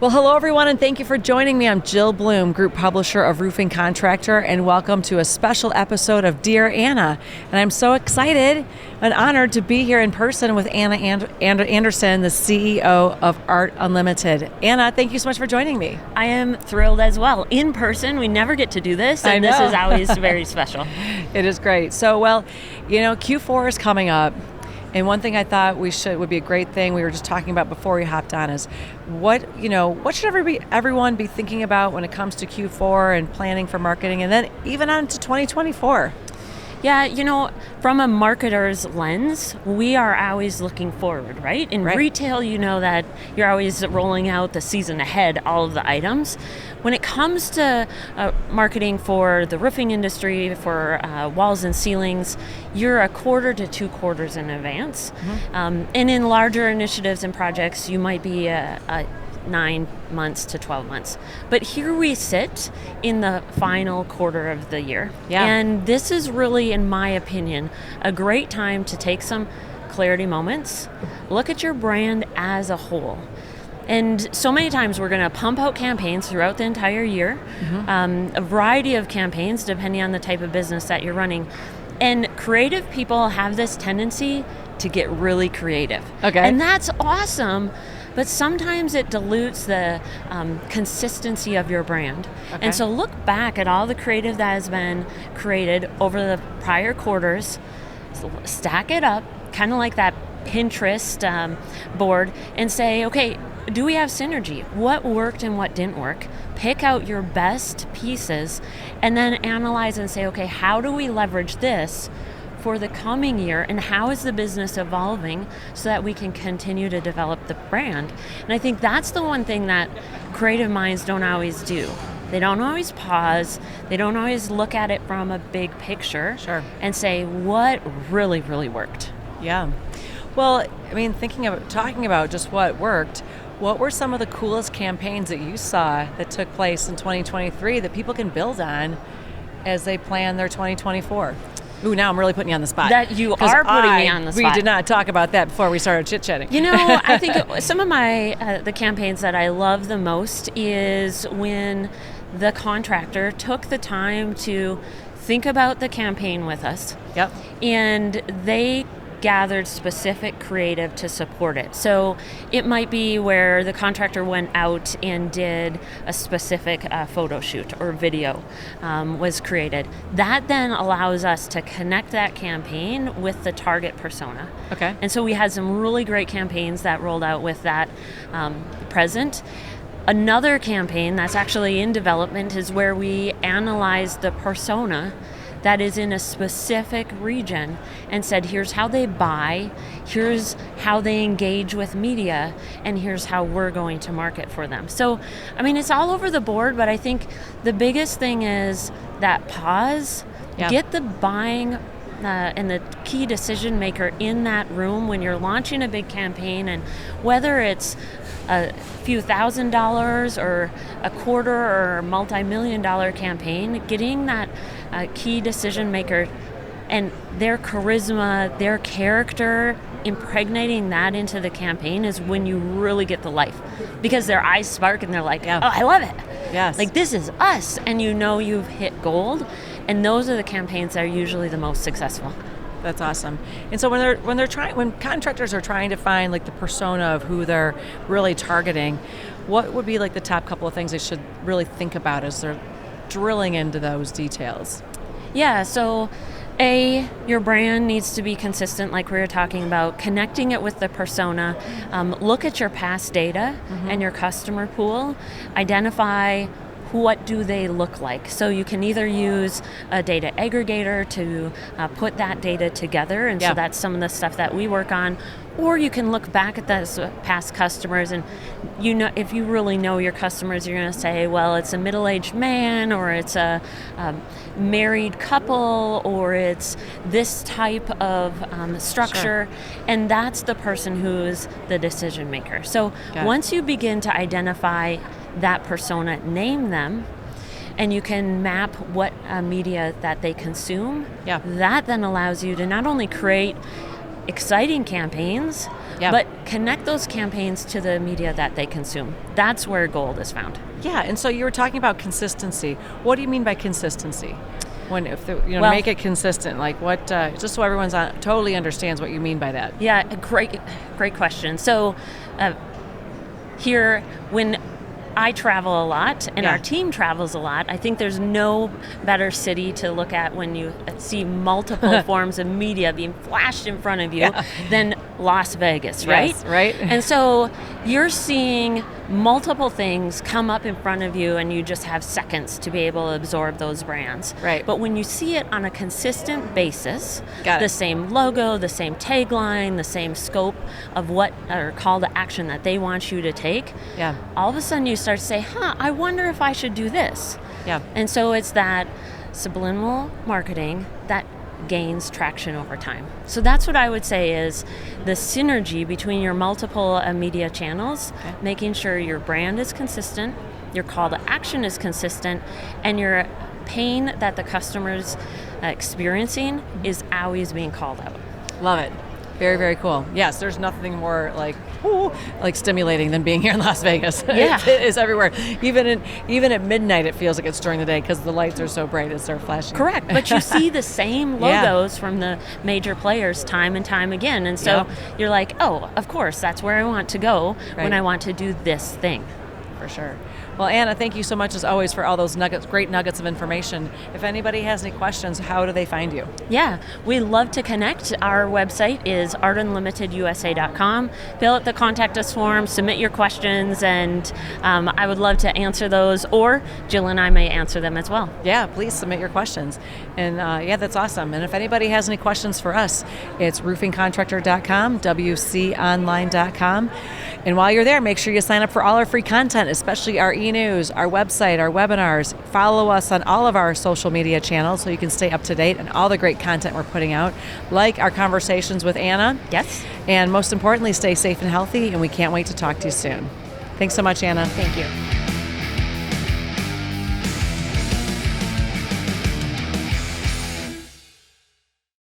Well, hello everyone, and thank you for joining me. I'm Jill Bloom, Group Publisher of Roofing Contractor, and welcome to a special episode of Dear Anna. And I'm so excited and honored to be here in person with Anna Anderson, the CEO of Art Unlimited. Anna, thank you so much for joining me. I am thrilled as well. In person, we never get to do this, and this is always very special. It is great. So, Q4 is coming up. And one thing I thought would be a great thing we were just talking about before we hopped on is what should everyone be thinking about when it comes to Q4 and planning for marketing, and then even on to 2024? Yeah, from a marketer's lens, we are always looking forward, right? In retail, you know that you're always rolling out the season ahead, all of the items. When it comes to marketing for the roofing industry, for walls and ceilings, you're a quarter to 2 quarters in advance. Mm-hmm. And in larger initiatives and projects, you might be 9 months to 12 months. But here we sit in the final quarter of the year. Yeah. And this is really, in my opinion, a great time to take some clarity moments, look at your brand as a whole. And so many times we're going to pump out campaigns throughout the entire year, a variety of campaigns depending on the type of business that you're running. And creative people have this tendency to get really creative. Okay. And that's awesome. But sometimes it dilutes the consistency of your brand. Okay. And so look back at all the creative that has been created over the prior quarters, stack it up, kind of like that Pinterest board, and say, okay, do we have synergy? What worked and what didn't work? Pick out your best pieces and then analyze and say, okay, how do we leverage this for the coming year, and how is the business evolving so that we can continue to develop the brand? And I think that's the one thing that creative minds don't always do. They don't always pause. They don't always look at it from a big picture. Sure. And say what really, really worked. Yeah. Well, I mean, talking about just what worked, what were some of the coolest campaigns that you saw that took place in 2023 that people can build on as they plan their 2024? Ooh, now I'm really putting you on the spot. That you are putting me on the spot. We did not talk about that before we started chit-chatting. I think some of my the campaigns that I love the most is when the contractor took the time to think about the campaign with us. Yep. And they gathered specific creative to support it. So it might be where the contractor went out and did a specific photo shoot or video was created. That then allows us to connect that campaign with the target persona. Okay. And so we had some really great campaigns that rolled out with that present. Another campaign that's actually in development is where we analyze the persona that is in a specific region and said, here's how they buy, here's how they engage with media, and here's how we're going to market for them. So, it's all over the board, but I think the biggest thing is that pause, get the buying and the key decision maker in that room when you're launching a big campaign, and whether it's a few $1,000s or a quarter or multi-million-dollar campaign, getting that key decision maker and their charisma, their character, impregnating that into the campaign is when you really get the life, because their eyes spark and they're like, oh, I love it. Yes. Like, this is us, and you've hit gold. And those are the campaigns that are usually the most successful. That's awesome. And so when contractors are trying to find like the persona of who they're really targeting, what would be like the top couple of things they should really think about as they're drilling into those details? Yeah, so your brand needs to be consistent, like we were talking about, connecting it with the persona. Look at your past data and your customer pool. Identify what do they look like. So you can either use a data aggregator to put that data together, and so that's some of the stuff that we work on. Or you can look back at those past customers, and if you really know your customers, you're going to say, well, it's a middle-aged man, or it's a married couple, or it's this type of structure, and that's the person who's the decision maker. So once you begin to identify that persona, name them, and you can map what media that they consume, that then allows you to not only create exciting campaigns, but connect those campaigns to the media that they consume. That's where gold is found. Yeah, and so you were talking about consistency. What do you mean by consistency? Make it consistent, like what? Just so everyone's totally understands what you mean by that. Yeah, great question. So here, when I travel a lot and our team travels a lot, I think there's no better city to look at when you see multiple forms of media being flashed in front of you than Las Vegas, right? Yes, right. And so you're seeing multiple things come up in front of you, and you just have seconds to be able to absorb those brands. Right. But when you see it on a consistent basis, the same logo, the same tagline, the same scope of what or call to action that they want you to take, all of a sudden you start to say, I wonder if I should do this. Yeah. And so it's that subliminal marketing that gains traction over time. So that's what I would say is the synergy between your multiple media channels, making sure your brand is consistent, your call to action is consistent, and your pain that the customer's experiencing is always being called out. Love it. Very, very cool. Yes, there's nothing more like stimulating than being here in Las Vegas. Yeah. It is everywhere. Even at midnight, it feels like it's during the day because the lights are so bright as they're flashing. Correct. But you see the same logos from the major players time and time again. And so you're like, oh, of course, that's where I want to go when I want to do this thing. For sure. Well, Anna, thank you so much as always for all those great nuggets of information. If anybody has any questions, how do they find you? Yeah, we love to connect. Our website is artunlimitedusa.com. Fill out the contact us form, submit your questions, and I would love to answer those, or Jill and I may answer them as well. Yeah, please submit your questions. And that's awesome. And if anybody has any questions for us, it's roofingcontractor.com, wconline.com. And while you're there, make sure you sign up for all our free content, especially our e-news, our website, our webinars. Follow us on all of our social media channels so you can stay up to date on all the great content we're putting out, like our conversations with Anna. Yes. And most importantly, stay safe and healthy, and we can't wait to talk to you soon. Thanks so much, Anna. Thank you.